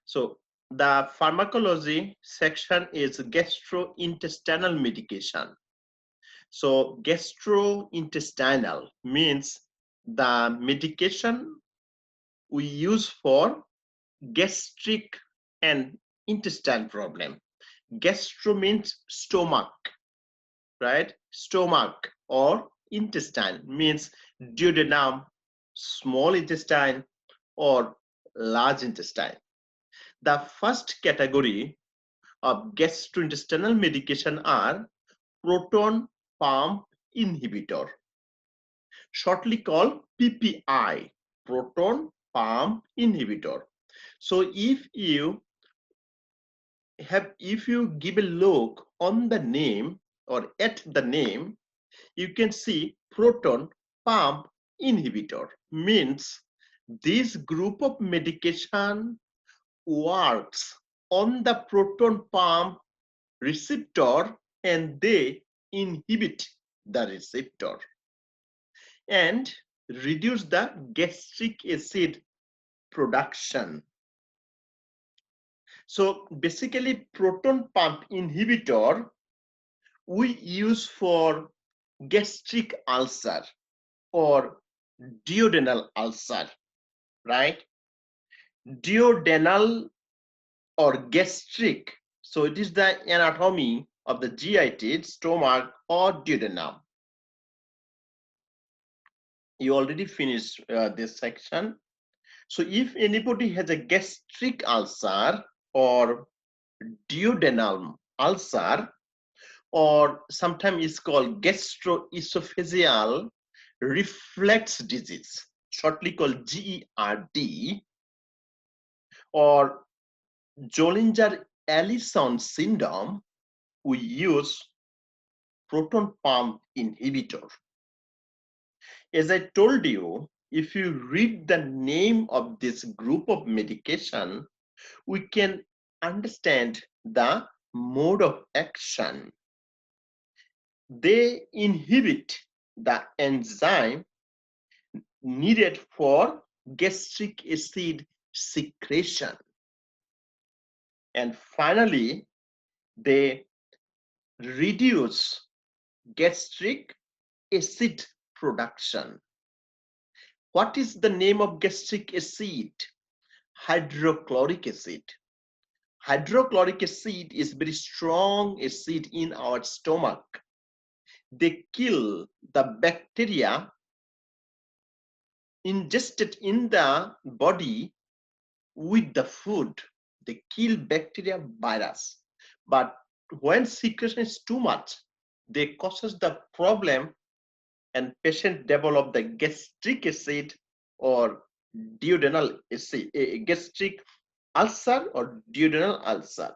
So the pharmacology section is gastrointestinal medication. So gastrointestinal means the medication we use for gastric and intestine problem. Gastro means stomach, right? Stomach or intestine means duodenum, small intestine, or large intestine. The first category of gastrointestinal medication are proton pump inhibitor, shortly called PPI, proton pump inhibitor. So if you give a look on the name or at the name, you can see proton pump inhibitor means this group of medication works on the proton pump receptor and they inhibit the receptor and reduce the gastric acid production. So basically proton pump inhibitor we use for gastric ulcer or duodenal ulcer, right? Duodenal or gastric. So it is the anatomy of the GI stomach or duodenum. You already finished this section. So if anybody has a gastric ulcer or duodenal ulcer, or sometimes it's called gastroesophageal reflux disease, shortly called GERD, or Zollinger-Ellison syndrome, we use proton pump inhibitor. As I told you, if you read the name of this group of medication, we can understand the mode of action. They inhibit the enzyme needed for gastric acid secretion. And finally, they reduce gastric acid production. What is the name of gastric acid? Hydrochloric acid. Hydrochloric acid is very strong acid in our stomach. They kill the bacteria ingested in the body with the food. They kill bacteria virus. But when secretion is too much, they causes the problem and patient develop the gastric acid or duodenal acid, gastric ulcer or duodenal ulcer.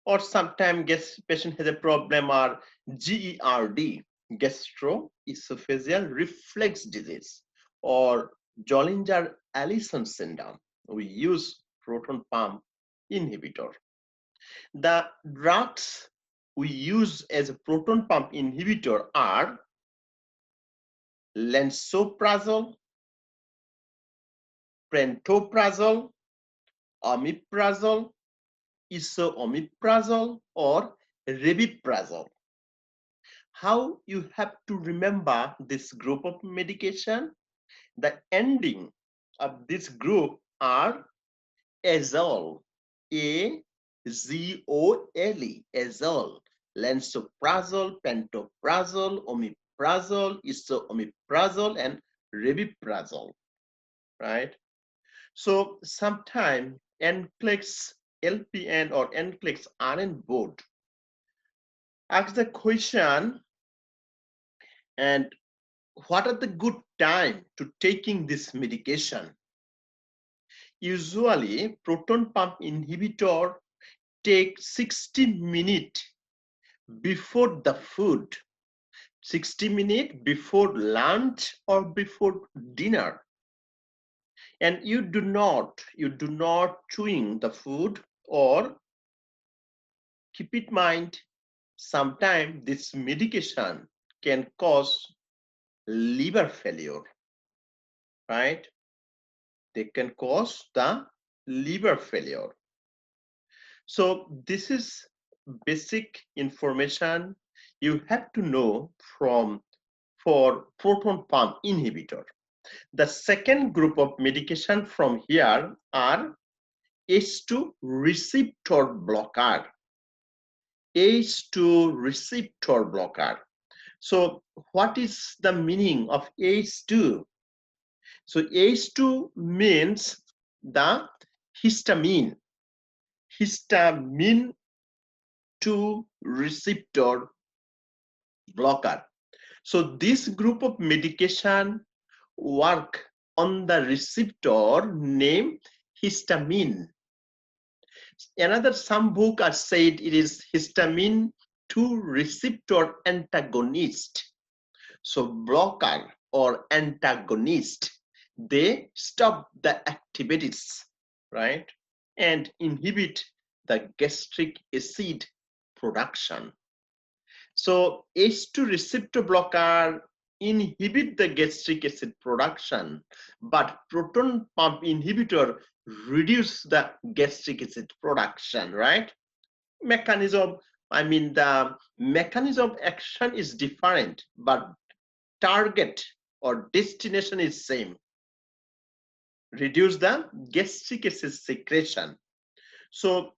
Or sometimes patient has a problem or GERD, gastroesophageal reflux disease, or Zollinger-Ellison syndrome. We use proton pump inhibitor. The drugs we use as a proton pump inhibitor are lansoprazole, pantoprazole, omeprazole, isoomeprazole, or rabeprazole. How you have to remember this group of medication? The ending of this group are azole, A-Z-O-L-E, azole, lansoprazole, pantoprazole, omeprazole, isoomeprazole, and rabeprazole, right? So sometime NCLEX LPN or NCLEX RN board ask the question, and what are the good time to taking this medication? Usually proton pump inhibitor take 60 minutes before the food, 60 minutes before lunch or before dinner. And you do not chewing the food, or keep in mind, sometimes this medication can cause liver failure, right? They can cause the liver failure. So this is basic information you have to know for proton pump inhibitor. The second group of medication from here are H2 receptor blocker. H2 receptor blocker. So what is the meaning of H2? So H2 means the histamine 2 receptor blocker. So this group of medication work on the receptor named histamine. Some book are said it is histamine 2 receptor antagonist. So blocker or antagonist, they stop the activities, right, and inhibit the gastric acid production. So H2 receptor blocker inhibit the gastric acid production, but proton pump inhibitor reduce the gastric acid production, right? The mechanism of action is different, but target or destination is same. Reduce the gastric acid secretion. So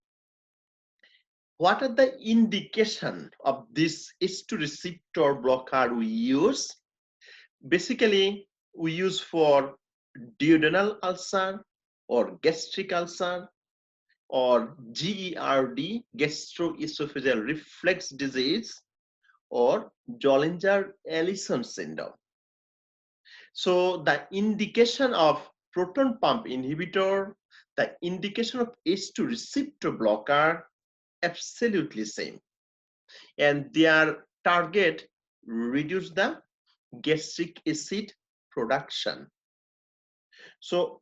what are the indication of this H2 receptor blocker we use? Basically, we use for duodenal ulcer or gastric ulcer or GERD, gastroesophageal reflux disease, or Zollinger-Ellison syndrome. So the indication of proton pump inhibitor, the indication of H2 receptor blocker, absolutely same. And their target reduce the gastric acid production. So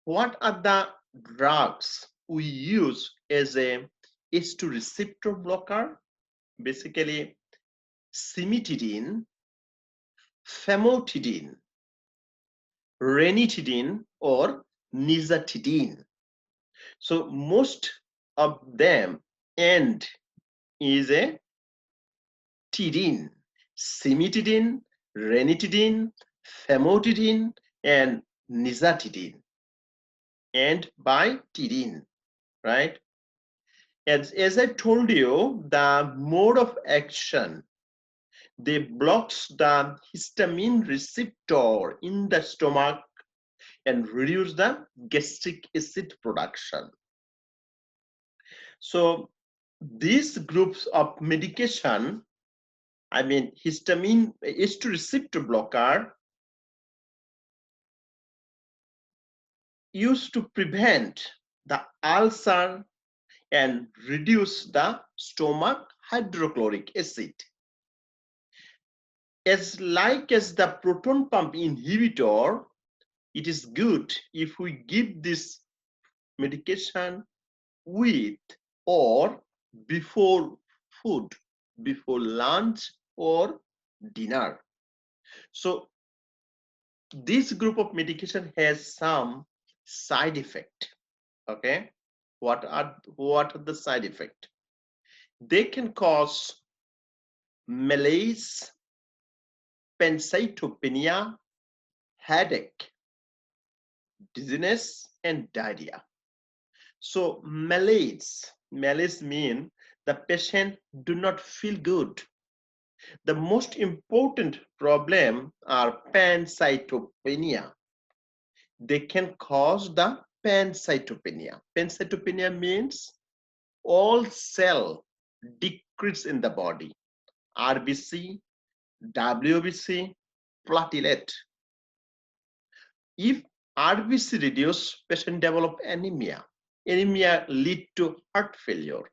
what are the drugs we use as a H2 receptor blocker? Basically, cimetidine, famotidine, ranitidine, or nizatidine. So most of them end is a tidine, cimetidine, ranitidine, famotidine, and nizatidine, and by tidine, right? As I told you, the mode of action, they blocks the histamine receptor in the stomach and reduce the gastric acid production. So these groups of medication, histamine H2 receptor blocker, used to prevent the ulcer and reduce the stomach hydrochloric acid. As the proton pump inhibitor, it is good if we give this medication with or before food, before lunch or dinner. So this group of medication has some side effect. Okay, what are the side effect? They can cause malaise, pancytopenia, headache, dizziness, and diarrhea. So malaise mean the patient do not feel good. The most important problem are pancytopenia. They can cause the pancytopenia. Pancytopenia means all cell decrease in the body. RBC, WBC, platelet. If RBC reduce, patient develop anemia. Anemia lead to heart failure.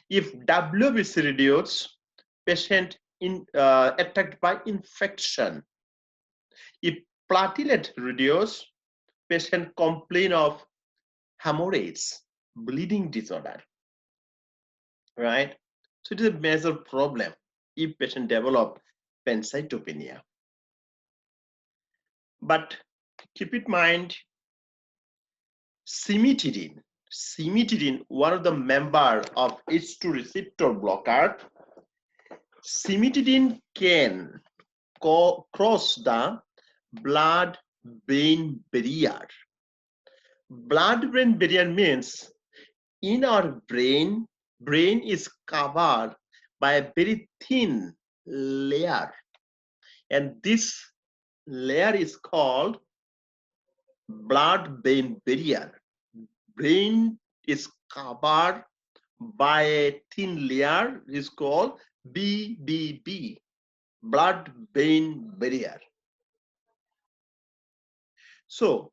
If WBC reduce, patient attacked by infection. If platelet reduce, patient complain of hemorrhage, bleeding disorder, right? So it is a major problem if patient develop pancytopenia. But keep in mind, Cimetidine. Cimetidine, one of the members of H2 receptor blocker. Cimetidine can cross the blood-brain barrier. Blood-brain barrier means in our brain is covered by a very thin layer, and this layer is called blood-brain barrier. Brain is covered by a thin layer is called BBB, blood-brain barrier. So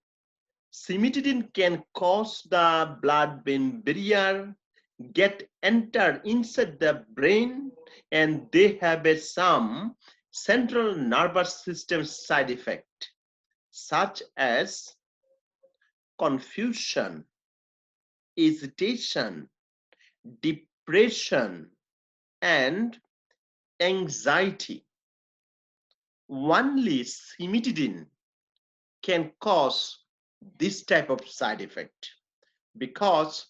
cimetidine can cause the blood-brain barrier, get entered inside the brain, and they have some central nervous system side effect, such as confusion, hesitation, depression, and anxiety. Only cimetidine can cause this type of side effect because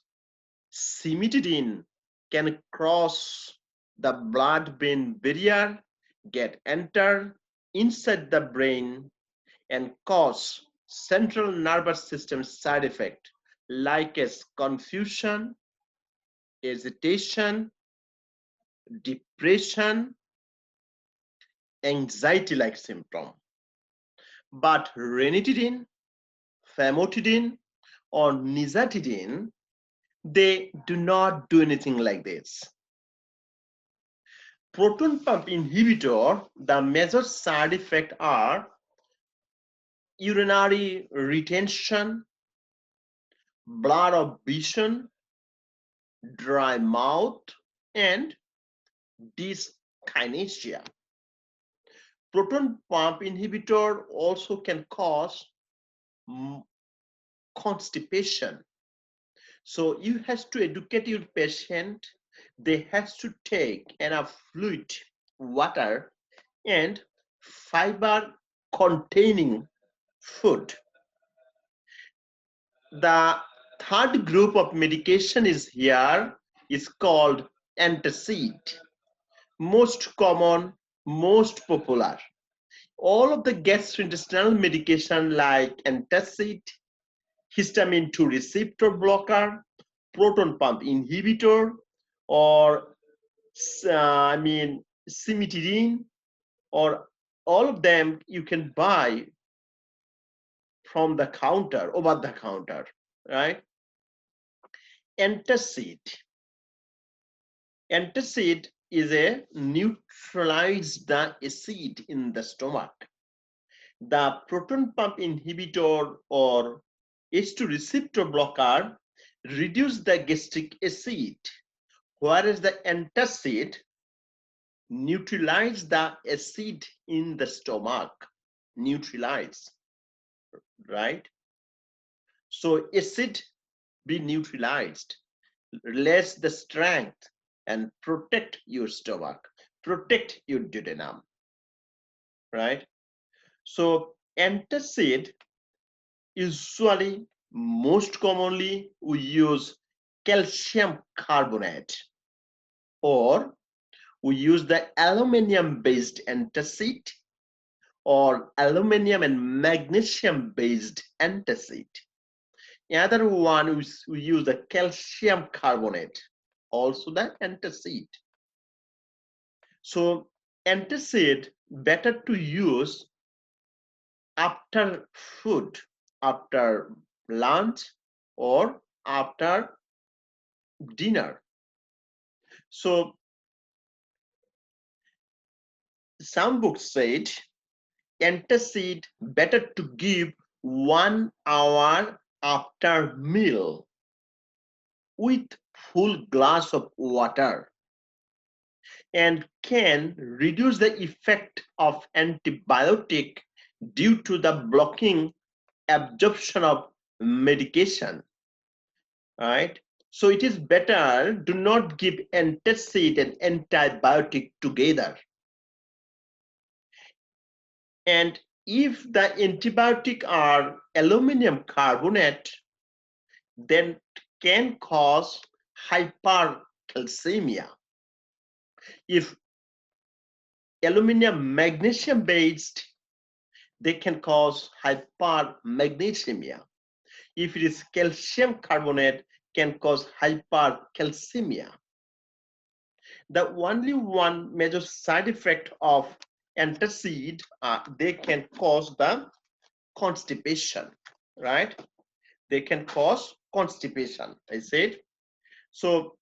cimetidine can cross the blood-brain barrier, get enter inside the brain, and cause central nervous system side effect like as confusion, hesitation, depression, anxiety-like symptom. But ranitidine, famotidine, or nizatidine, they do not do anything like this. Proton pump inhibitor, the major side effects are urinary retention, blood of vision, dry mouth, and dyskinesia. Proton pump inhibitor also can cause constipation. So you have to educate your patient. They have to take enough fluid, water, and fiber containing food. The third group of medication is here is called antacid. Most common, most popular. All of the gastrointestinal medication like antacid, histamine 2 receptor blocker, proton pump inhibitor, or cimetidine, or all of them you can buy from the counter, over the counter, right? Antacid. Antacid is a neutralize the acid in the stomach. The proton pump inhibitor or H2 receptor blocker reduce the gastric acid, whereas the antacid neutralize the acid in the stomach. Neutralize, right? So acid be neutralized, less the strength, and protect your stomach, protect your duodenum, right? So antacid, usually most commonly we use calcium carbonate, or we use the aluminum based antacid, or aluminum and magnesium based antacid. Another one we use the calcium carbonate, also the antacid. So antacid better to use after food, after lunch, or after dinner. So some books said antacid better to give 1 hour after meal with full glass of water, and can reduce the effect of antibiotic due to the blocking absorption of medication, right? So it is better do not give antacid and antibiotic together. And if the antibiotic are aluminum carbonate, then can cause hypercalcemia. If aluminum magnesium based, they can cause hypermagnesemia. If it is calcium carbonate, can cause hypercalcemia. The only one major side effect of antacid, they can cause the constipation, right? They can cause constipation, I said. So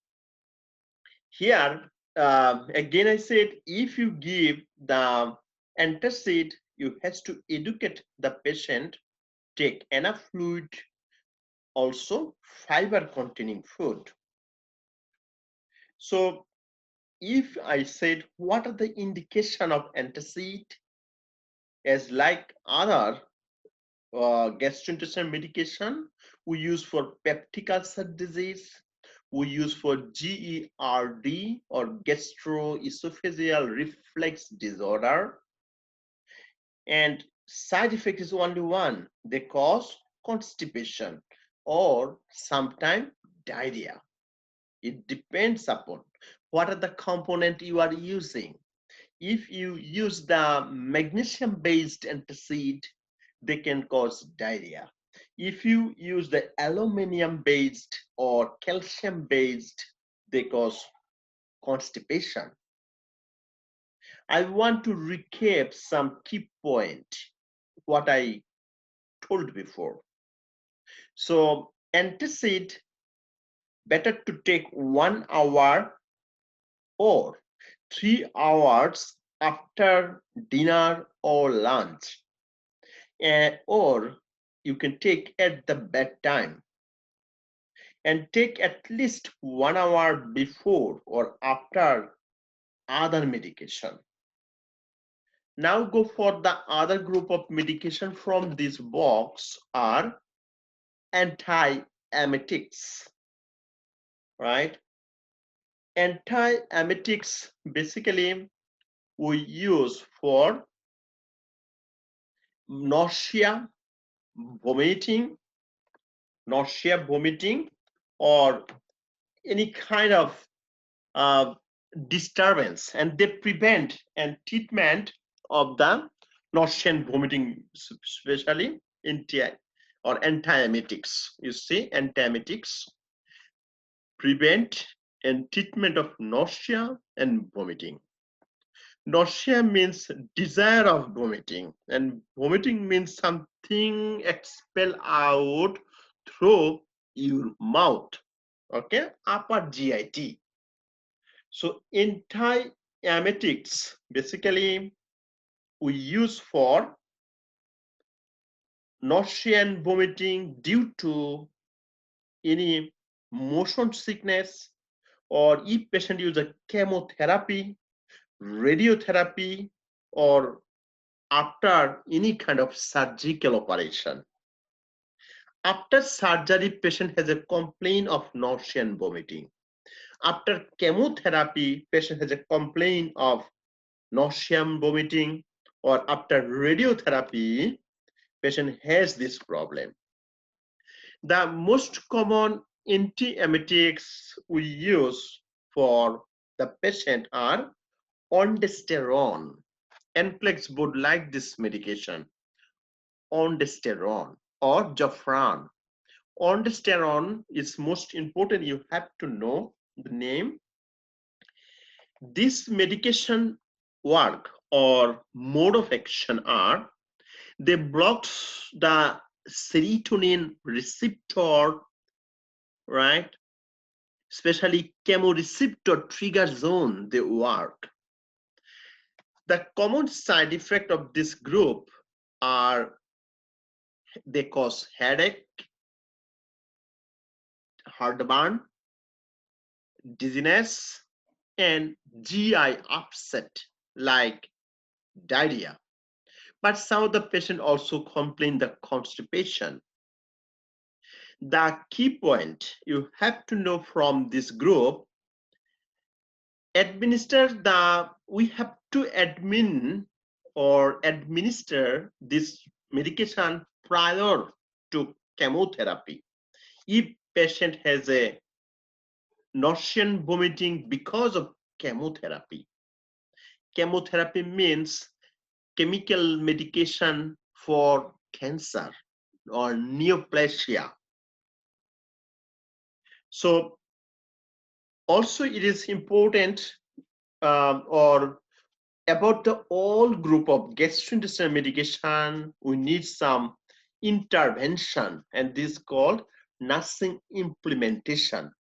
here, again, I said, if you give the antacid, you have to educate the patient, take enough fluid, also fiber containing food. So if I said, what are the indication of antacid? As like other gastrointestinal medication, we use for peptic ulcer disease, we use for GERD or gastroesophageal reflux disorder, and side effect is only one. They cause constipation or sometimes diarrhea. It depends upon what are the component you are using. If you use the magnesium based antacid, they can cause diarrhea. If you use the aluminum based or calcium based, they cause constipation. I want to recap some key points, what I told before. So antacid, better to take 1 hour or 3 hours after dinner or lunch, or you can take at the bedtime, and take at least 1 hour before or after other medication. Now go for the other group of medication from this box are antiemetics, right? Antiemetics basically we use for nausea, vomiting, or any kind of disturbance, and they prevent and treatment of the nausea and vomiting, especially antiemetics. You see, antiemetics prevent and treatment of nausea and vomiting. Nausea means desire of vomiting, and vomiting means something expel out through your mouth, okay, upper GIT. So antiemetics basically we use for nausea and vomiting due to any motion sickness, or if patient use a chemotherapy, radiotherapy, or after any kind of surgical operation. After surgery, patient has a complaint of nausea and vomiting. After chemotherapy, patient has a complaint of nausea and vomiting, or after radiotherapy, patient has this problem. The most common antiemetics we use for the patient are ondansetron. NCLEX would like this medication, ondansetron or Zofran. Ondansetron is most important. You have to know the name. This medication work or mode of action are, they block the serotonin receptor, right? Especially chemoreceptor trigger zone, they work. The common side effect of this group are they cause headache, heartburn, dizziness, and GI upset like diarrhea. But some of the patients also complain the constipation. The key point you have to know from this group, we have to administer this medication prior to chemotherapy. If patient has a nausea and vomiting because of chemotherapy. Chemotherapy means chemical medication for cancer or neoplasia. So also it is important or about the all group of gastrointestinal medication, we need some intervention, and this is called nursing implementation.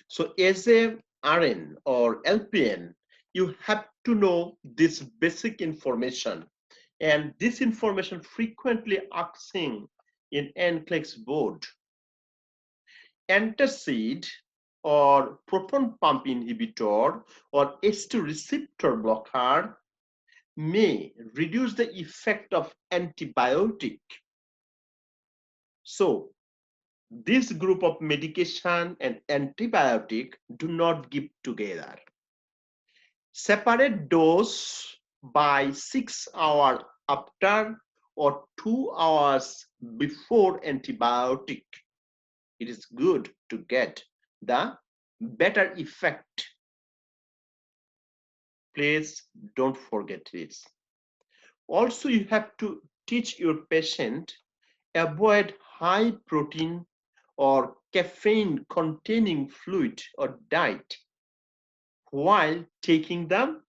So as a RN or LPN, you have to know this basic information, and this information frequently asking in NCLEX board. Antacid or proton pump inhibitor or H2 receptor blocker may reduce the effect of antibiotic. So this group of medication and antibiotic do not give together. Separate dose by 6 hours after or 2 hours before antibiotic. It is good to get the better effect. Please don't forget this. Also, you have to teach your patient avoid high protein or caffeine containing fluid or diet while taking the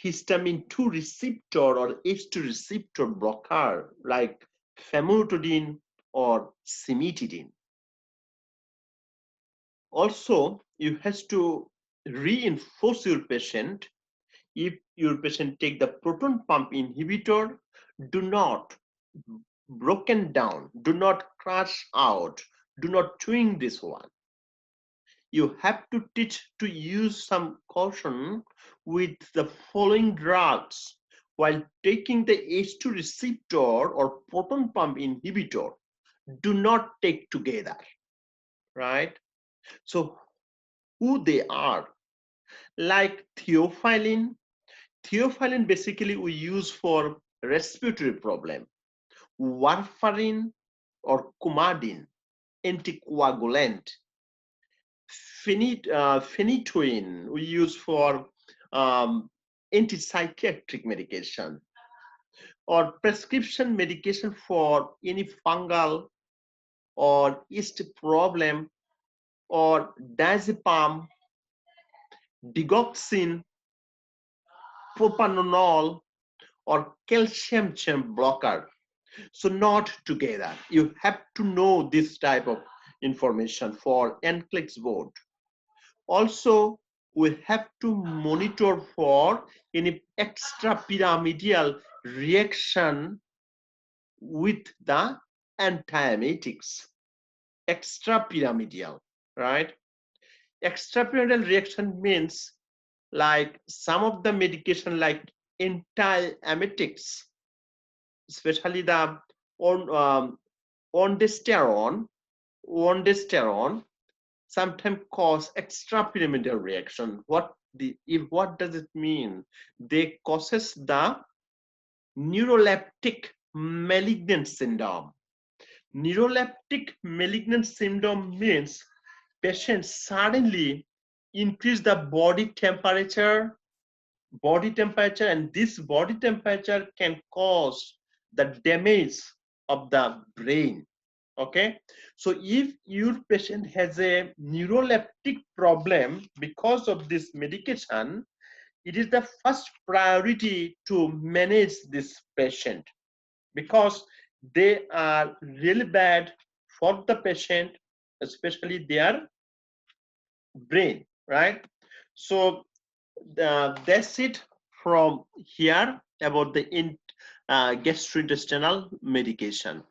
histamine 2 receptor or H2 receptor blocker like famotidine or cimetidine. Also, you have to reinforce your patient. If your patient take the proton pump inhibitor, do not broken down, do not crash out, do not chewing this one. You have to teach to use some caution with the following drugs while taking the H2 receptor or proton pump inhibitor. Do not take together, right? So who they are, like theophylline. Theophylline basically we use for respiratory problem. Warfarin or coumadin, anticoagulant. Phenytoin we use for antipsychiatric medication, or prescription medication for any fungal or yeast problem, or diazepam, digoxin, propranolol, or calcium channel blocker. So not together. You have to know this type of information for NCLEX board. Also, we have to monitor for any extrapyramidal reaction with the antiemetics. Extrapyramidal, right? Extrapyramidal reaction means like some of the medication like antiemetics, especially the ondansetron sometimes cause extrapyramidal reaction. What does it mean? They causes the neuroleptic malignant syndrome. Neuroleptic malignant syndrome means patients suddenly increase the body temperature, and this body temperature can cause the damage of the brain. Okay, so if your patient has a neuroleptic problem because of this medication, it is the first priority to manage this patient, because they are really bad for the patient, especially their brain, right? So that's it from here about the gastrointestinal medication.